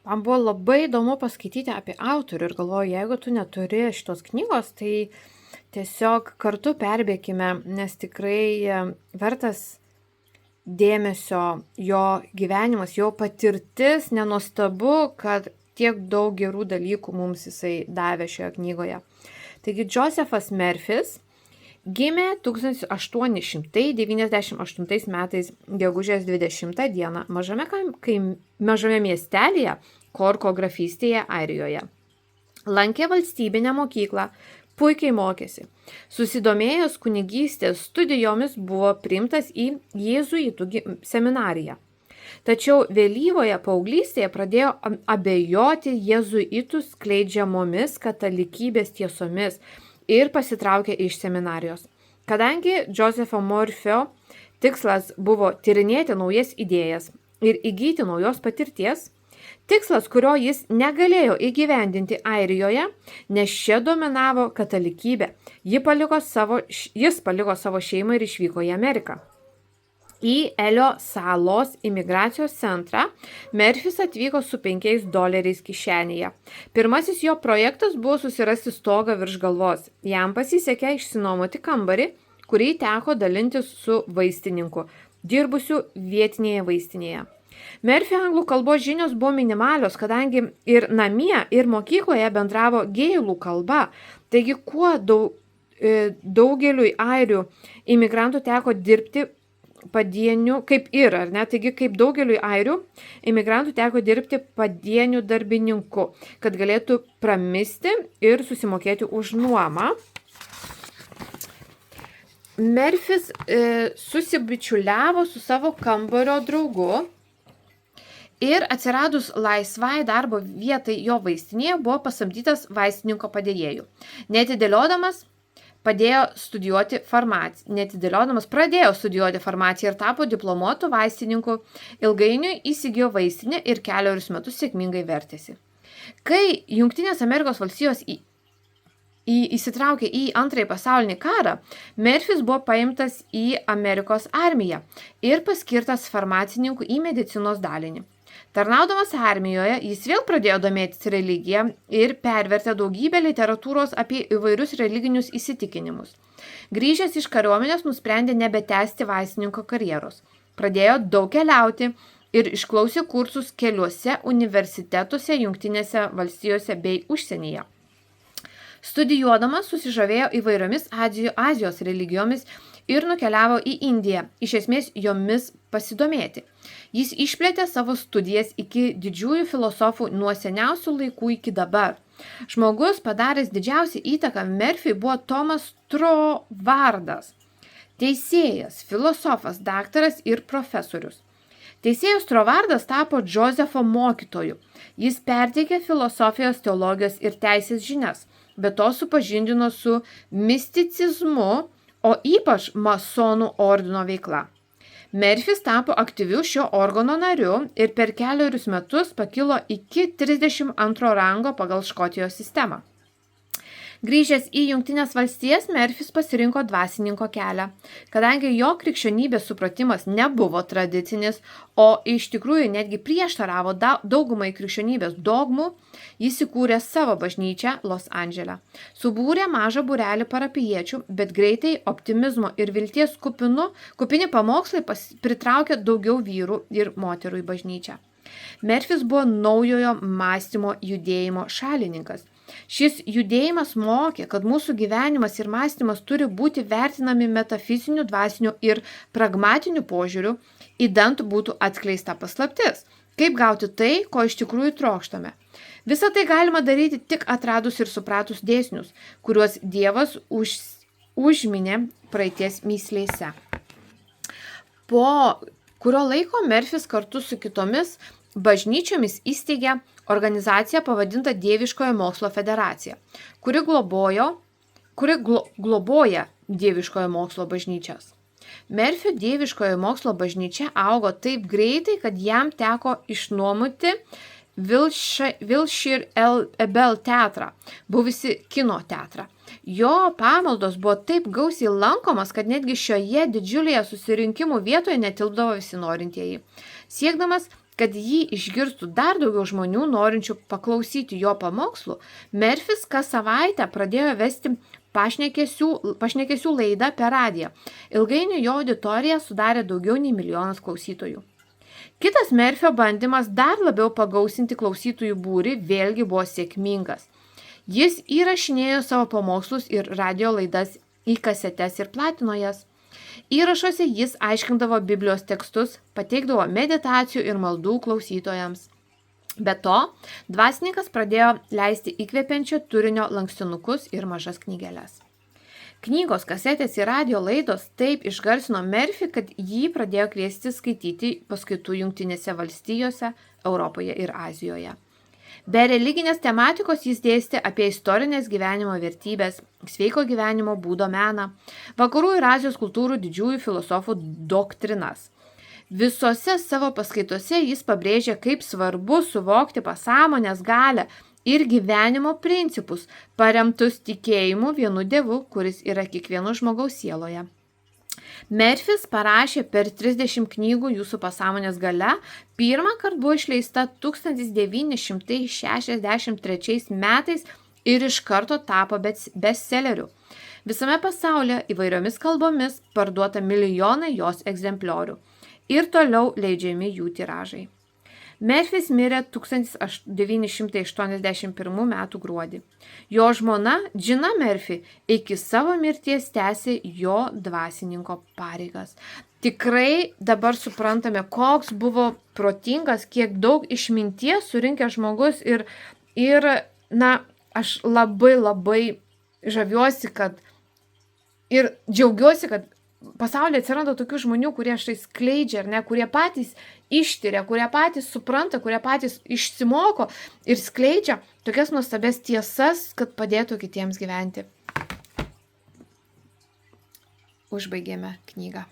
Man buvo labai įdomu paskaityti apie autorių ir galvoju, jeigu tu neturi šitos knygos, tai tiesiog kartu perbėkime, nes tikrai vertas dėmesio jo gyvenimas, jo patirtis, nenuostabu, kad tiek daug gerų dalykų mums jisai davė šioje knygoje. Taigi Josephas Murphys gimė 1898 metais gegužės 20 dieną mažame miestelėje Korko grafystėje Airijoje. Lankė valstybinę mokyklą, puikiai mokėsi. Susidomėjęs kunigystės studijomis buvo priimtas į jėzuitų seminariją. Tačiau vėlyvoje paauglystėje pradėjo abejoti jėzuitų skleidžiamomis katalikybės tiesomis ir pasitraukė iš seminarijos. Kadangi Josepho Murphio tikslas buvo tyrinėti naujas idėjas ir įgyti naujos patirties, tikslas, kurio jis negalėjo įgyvendinti Airijoje, nes čia dominavo katalikybė, jis paliko savo šeimą ir išvyko į Ameriką. Į Elio salos imigracijos centrą Murphys atvyko su $5 kišenėje. Pirmasis jo projektas buvo susirasti stogą virš galvos. Jam pasisekė išsinuomoti kambarį, kurį teko dalintis su vaistininku, dirbusiu vietinėje vaistinėje. Murphy anglų kalbos žinios buvo minimalios, kadangi ir namie, ir mokykloje bendravo geilų kalba. Taigi, kuo daugeliui airių imigrantų teko dirbti padienių, kaip daugeliui airių imigrantų teko dirbti padienių darbininku, kad galėtų pramisti ir susimokėti už nuomą. Murphys susibičiuliavo su savo kambario draugu ir atsiradus laisvai darbo vietai jo vaistinėje buvo pasamdytas vaistininko padėjėjų. Netidėliodamas pradėjo studijuoti farmaciją ir tapo diplomuotu vaistininku. Ilgainiui įsigijo vaistinę ir kelerius metus sėkmingai vertėsi. Kai Jungtinės Amerikos valstijos įsitraukė į Antrąjį pasaulinį karą, Murphys buvo paimtas į Amerikos armiją ir paskirtas farmacininku į medicinos dalinį. Tarnaudamas armijoje, jis vėl pradėjo domėtis religiją ir pervertė daugybę literatūros apie įvairius religinius įsitikinimus. Grįžęs iš kariuomenės nusprendė nebetęsti vaistininko karjeros. Pradėjo daug keliauti ir išklausė kursus keliuose universitetuose Jungtinėse valstijose bei užsienyje. Studijuodamas susižavėjo įvairiomis Azijos religijomis ir nukeliavo į Indiją, iš esmės jomis pasidomėti. Jis išplėtė savo studijas iki didžiųjų filosofų nuo seniausių laikų iki dabar. Žmogus padaręs didžiausią įtaką Murphy buvo Thomas Trovardas, teisėjas, filosofas, daktaras ir profesorius. Teisėjas Trovardas tapo Josepho mokytoju. Jis perteikė filosofijos, teologijos ir teisės žinias, be to supažindino su misticizmu, o ypač masonų ordino veikla. Murphys tapo aktyviu šio organo nariu ir per kelerius metus pakilo iki 32 rango pagal Škotijos sistemą. Grįžęs į Jungtinės valstijas, Murphys pasirinko dvasininko kelią. Kadangi jo krikščionybės supratimas nebuvo tradicinis, o iš tikrųjų netgi prieštaravo daugumai krikščionybės dogmų, jis įkūrė savo bažnyčią Los Andžele. Subūrė mažą būrelį parapijiečių, bet greitai optimizmo ir vilties kupini pamokslai pritraukė daugiau vyrų ir moterų į bažnyčią. Murphys buvo naujojo mąstymo judėjimo šalininkas. Šis judėjimas mokė, kad mūsų gyvenimas ir mąstymas turi būti vertinami metafiziniu, dvasiniu ir pragmatiniu požiūriu, idant būtų atskleista paslaptis. Kaip gauti tai, ko iš tikrųjų trokštame. Visą tai galima daryti tik atradus ir supratus dėsnius, kuriuos Dievas užminė praeities mįslėse. Po kurio laiko Murphys kartu su kitomis bažnyčiomis įsteigė organizaciją pavadintą Dieviškojo mokslo federacija, kuri globoja Dieviškojo mokslo bažnyčias. Murphio Dieviškojo mokslo bažnyčia augo taip greitai, kad jam teko išnuomoti Wilshire Bell teatrą, buvusi kino teatrą. Jo pamaldos buvo taip gausiai lankomas, kad netgi šioje didžiulėje susirinkimų vietoje netilpdavo visi norintieji. Siekdamas, kad jį išgirstų dar daugiau žmonių norinčių paklausyti jo pamokslų, Murphys kas savaitę pradėjo vesti pašnekesių laidą per radiją. Ilgainiui jo auditorija sudarė daugiau nei 1 milijonas klausytojų. Kitas Murphyo bandymas dar labiau pagausinti klausytojų būrį vėlgi buvo sėkmingas. Jis įrašinėjo savo pamokslus ir radio laidas į kasetes ir platino jas. Įrašuose jis aiškindavo Biblijos tekstus, pateikdavo meditacijų ir maldų klausytojams. Be to, dvasininkas pradėjo leisti įkvepiančio turinio lankstinukus ir mažas knygeles. Knygos, kasetės ir radio laidos taip išgarsino Murphy, kad jį pradėjo kviesti skaityti paskaitų Jungtinėse valstijose, Europoje ir Azijoje. Be religinės tematikos jis dėstė apie istorinės gyvenimo vertybės, sveiko gyvenimo būdo meną, vakarų ir Azijos kultūrų didžiųjų filosofų doktrinas. Visose savo paskaitose jis pabrėžė, kaip svarbu suvokti pasąmonės galią ir gyvenimo principus, paremtus tikėjimu vienu Dievu, kuris yra kiekvieno žmogaus sieloje. Murphys parašė per 30 knygų Jūsų pasąmonės galia, pirmą kartą buvo išleista 1963 metais ir iš karto tapo bestselleriu. Visame pasaulyje įvairiomis kalbomis parduota milijonai jos egzempliorių ir toliau leidžiami jų tiražai. Murphys mirė 1981 m. gruodį. Jo žmona Gina Murphy iki savo mirties tęsė jo dvasininko pareigas. Tikrai dabar suprantame, koks buvo protingas, kiek daug išminties surinkęs žmogus ir aš labai žaviuosi, kad ir džiaugiuosi, kad pasaulyje atsiranda tokių žmonių, kurie štai skleidžia, kurie patys ištiria, kurie patys supranta, kurie patys išsimoko ir skleidžia tokias nuostabias tiesas, kad padėtų kitiems gyventi. Užbaigėme knygą.